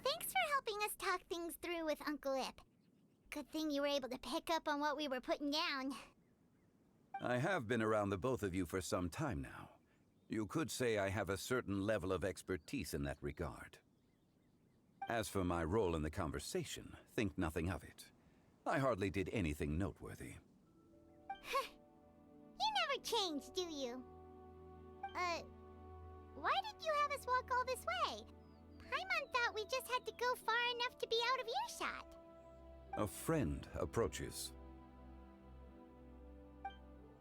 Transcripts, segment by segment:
Thanks for helping us talk things through with Uncle Ip. Good thing you were able to pick up on what we were putting down. I have been around the both of you for some time now. You could say I have a certain level of expertise in that regard. As for my role in the conversation, think nothing of it. I hardly did anything noteworthy. You never change, do you? Why did you have us walk all this way? Paimon thought we just had to go far enough to be out of earshot. A friend approaches.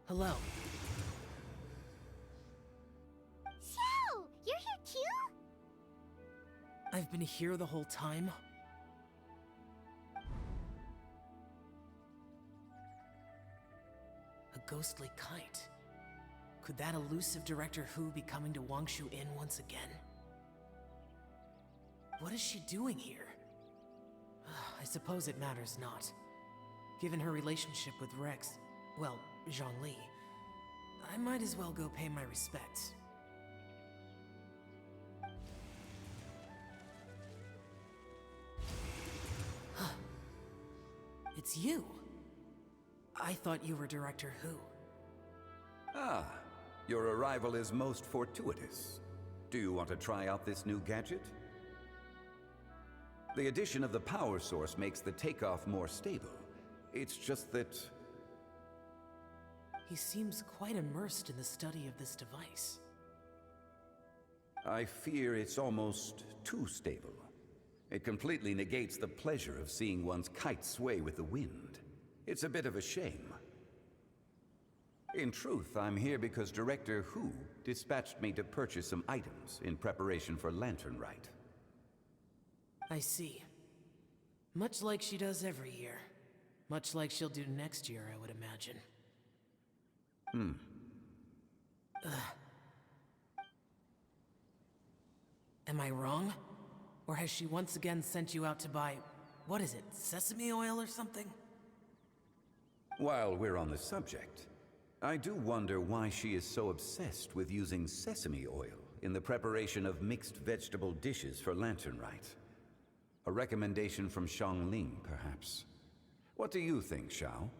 Hello. Xiao, you're here too? I've been here the whole time? A ghostly kite. Could that elusive Director Hu be coming to Wangshu Inn once again? What is she doing here? I suppose it matters not. Given her relationship with Rex, well, Zhongli, I might as well go pay my respects. It's you! I thought you were Director Hu. Ah, your arrival is most fortuitous. Do you want to try out this new gadget? The addition of the power source makes the takeoff more stable. It's just that... He seems quite immersed in the study of this device. I fear it's almost too stable. It completely negates the pleasure of seeing one's kite sway with the wind. It's a bit of a shame. In truth, I'm here because Director Hu dispatched me to purchase some items in preparation for Lantern Rite. I see. Much like she does every year. Much like she'll do next year, I would imagine. Am I wrong? Or has she once again sent you out to buy, what is it, sesame oil or something? While we're on the subject, I do wonder why she is so obsessed with using sesame oil in the preparation of mixed vegetable dishes for Lantern Rite. A recommendation from Zhongli, perhaps. What do you think, Xiao?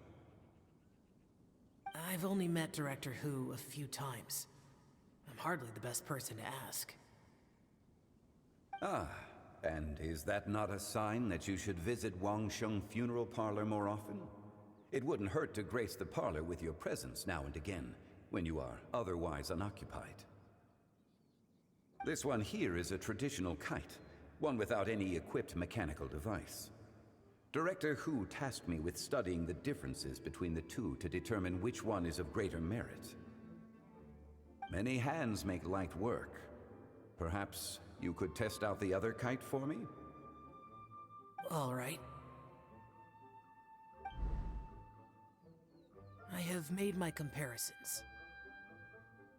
I've only met Director Hu a few times. I'm hardly the best person to ask. Ah, and is that not a sign that you should visit Wangsheng Funeral Parlor more often? It wouldn't hurt to grace the parlor with your presence now and again, when you are otherwise unoccupied. This one here is a traditional kite, one without any equipped mechanical device. Director Hu tasked me with studying the differences between the two to determine which one is of greater merit. Many hands make light work. Perhaps you could test out the other kite for me? All right. I have made my comparisons.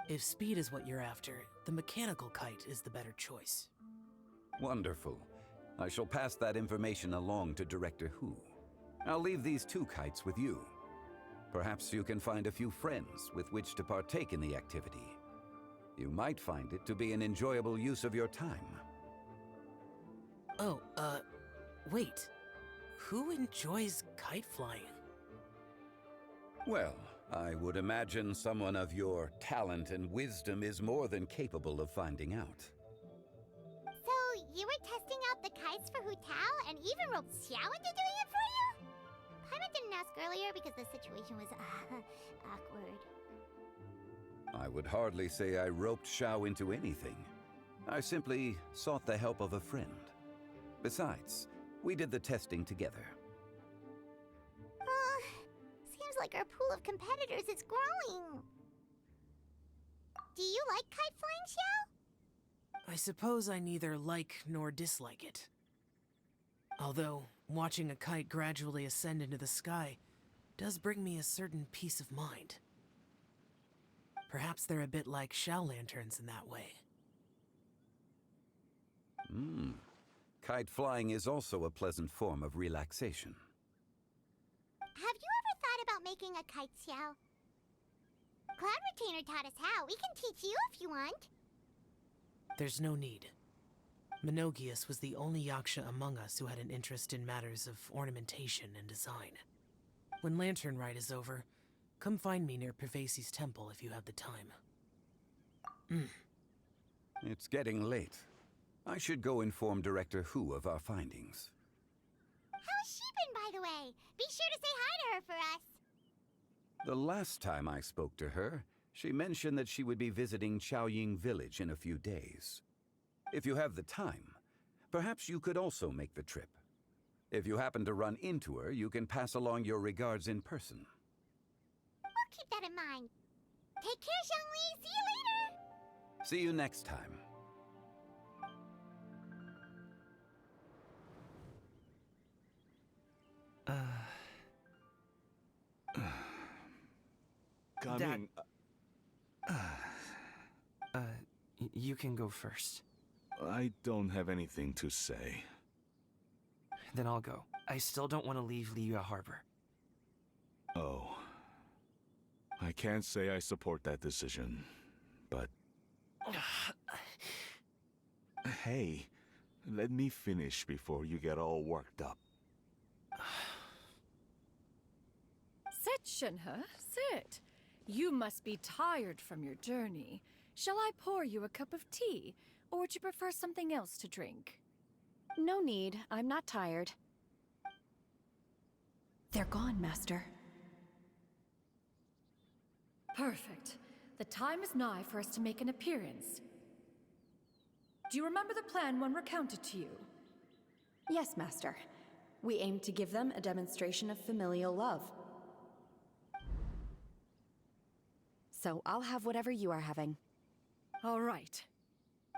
If speed is what you're after, the mechanical kite is the better choice. Wonderful. I shall pass that information along to Director Hu. I'll leave these two kites with you. Perhaps you can find a few friends with which to partake in the activity. You might find it to be an enjoyable use of your time. Oh, wait. Who enjoys kite flying? Well, I would imagine someone of your talent and wisdom is more than capable of finding out. So, you were testing out the kites for Hu Tao and even roped Xiao into doing it for you? Paimon didn't ask earlier because the situation was, awkward. I would hardly say I roped Xiao into anything. I simply sought the help of a friend. Besides, we did the testing together. Seems like our pool of competitors is growing. Do you like kite flying, Xiao? I suppose I neither like nor dislike it. Although, watching a kite gradually ascend into the sky does bring me a certain peace of mind. Perhaps they're a bit like shell lanterns in that way. Kite flying is also a pleasant form of relaxation. Have you ever thought about making a kite, Xiao? Cloud Retainer taught us how. We can teach you if you want. There's no need. Menogias was the only yaksha among us who had an interest in matters of ornamentation and design. When Lantern Rite is over, come find me near Pervasi's temple if you have the time. It's getting late. I should go inform Director Hu of our findings. How's she been, by the way? Be sure to say hi to her for us. The last time I spoke to her, she mentioned that she would be visiting Xiaoying Village in a few days. If you have the time, perhaps you could also make the trip. If you happen to run into her, you can pass along your regards in person. We'll keep that in mind. Take care, Zhongli. See you later. See you next time. Coming. You can go first. I don't have anything to say. Then I'll go. I still don't want to leave Liyue Harbor. Oh. I can't say I support that decision, but... Hey, let me finish before you get all worked up. Sit, Shenhe, sit. You must be tired from your journey. Shall I pour you a cup of tea, or would you prefer something else to drink? No need. I'm not tired. They're gone, Master. Perfect. The time is nigh for us to make an appearance. Do you remember the plan when recounted to you? Yes, Master. We aim to give them a demonstration of familial love. So I'll have whatever you are having. All right.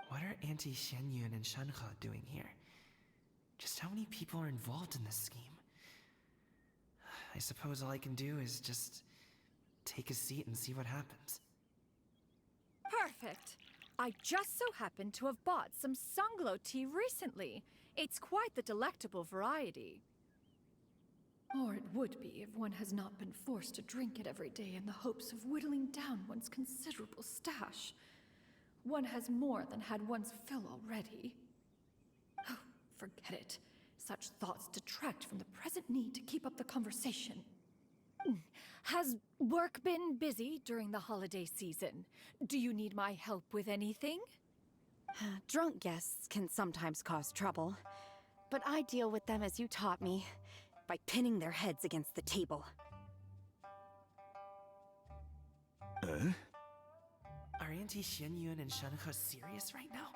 What are Auntie Xianyun and Shenhe doing here? Just how many people are involved in this scheme? I suppose all I can do is just take a seat and see what happens. Perfect. I just so happen to have bought some Zhongli tea recently. It's quite the delectable variety. Or it would be if one has not been forced to drink it every day in the hopes of whittling down one's considerable stash. One has more than had one's fill already. Oh, forget it. Such thoughts detract from the present need to keep up the conversation. Has work been busy during the holiday season? Do you need my help with anything? Drunk guests can sometimes cause trouble, but I deal with them as you taught me, by pinning their heads against the table. Are Auntie Xianyun and Shenhe serious right now?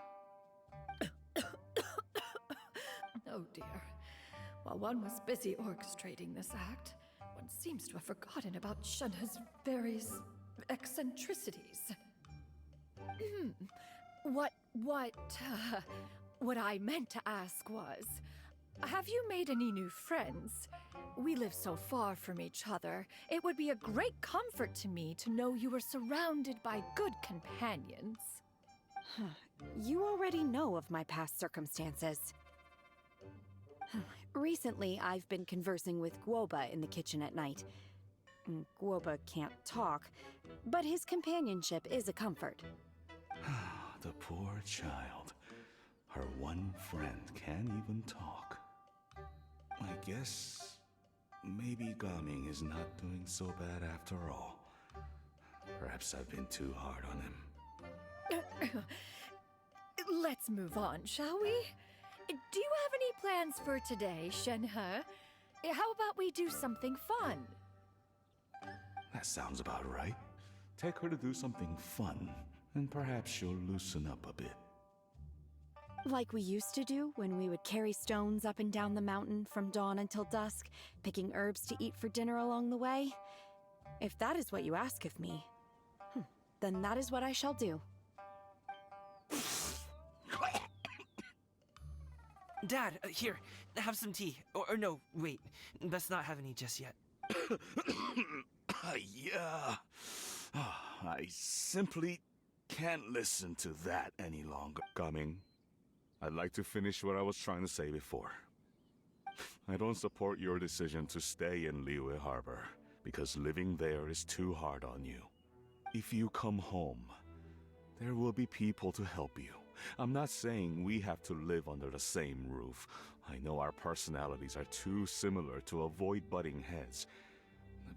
Oh dear. While one was busy orchestrating this act, one seems to have forgotten about Shenhe's various eccentricities. What I meant to ask was, have you made any new friends? We live so far from each other. It would be a great comfort to me to know you were surrounded by good companions. You already know of my past circumstances. Recently, I've been conversing with Guoba in the kitchen at night. Guoba can't talk, but his companionship is a comfort. The poor child. Her one friend can't even talk. I guess maybe Gaming is not doing so bad after all. Perhaps I've been too hard on him. Let's move on, shall we? Do you have any plans for today, Shenhe? How about we do something fun? That sounds about right. Take her to do something fun, and perhaps she'll loosen up a bit. Like we used to do when we would carry stones up and down the mountain from dawn until dusk, picking herbs to eat for dinner along the way? If that is what you ask of me, then that is what I shall do. Dad, here, have some tea. Or no, wait, let's not have any just yet. Yeah. I simply can't listen to that any longer. Coming. I'd like to finish what I was trying to say before. I don't support your decision to stay in Liyue Harbor, because living there is too hard on you. If you come home, there will be people to help you. I'm not saying we have to live under the same roof. I know our personalities are too similar to avoid butting heads.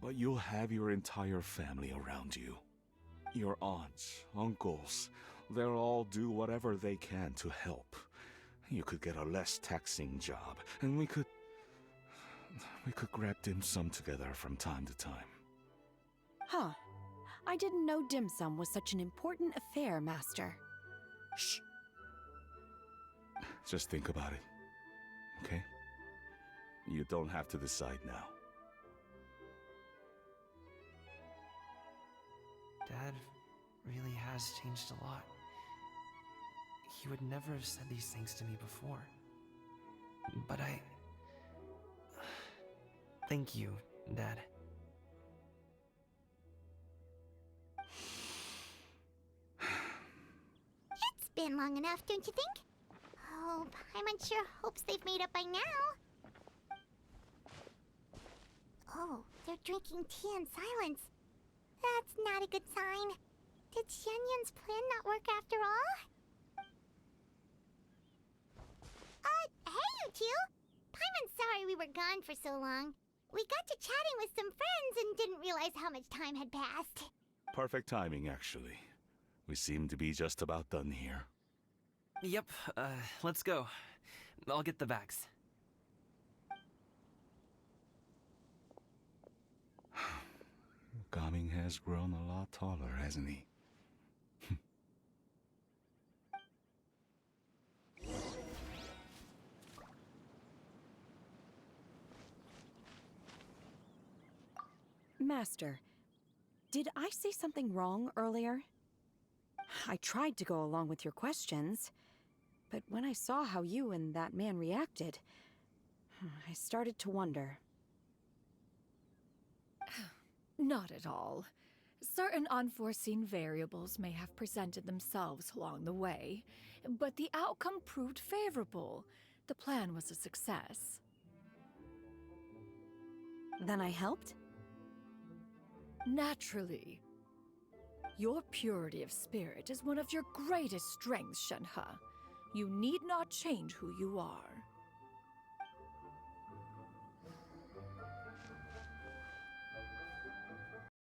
But you'll have your entire family around you. Your aunts, uncles, they'll all do whatever they can to help. You could get a less taxing job, and we could grab dim sum together from time to time. Huh. I didn't know dim sum was such an important affair, Master. Shh. Just think about it, okay? You don't have to decide now. Dad really has changed a lot. He would never have said these things to me before. But thank you, Dad. It's been long enough, don't you think? Oh, Paimon sure hopes they've made up by now. Oh, they're drinking tea in silence. That's not a good sign. Did Xianyun's plan not work after all? Hey you two! Paimon's sorry we were gone for so long. We got to chatting with some friends and didn't realize how much time had passed. Perfect timing, actually. We seem to be just about done here. Yep, let's go. I'll get the bags. Gaming has grown a lot taller, hasn't he? Master, did I say something wrong earlier? I tried to go along with your questions, but when I saw how you and that man reacted, I started to wonder. Not at all. Certain unforeseen variables may have presented themselves along the way, but the outcome proved favorable. The plan was a success. Then I helped? Naturally. Your purity of spirit is one of your greatest strengths, Shenhe. You need not change who you are.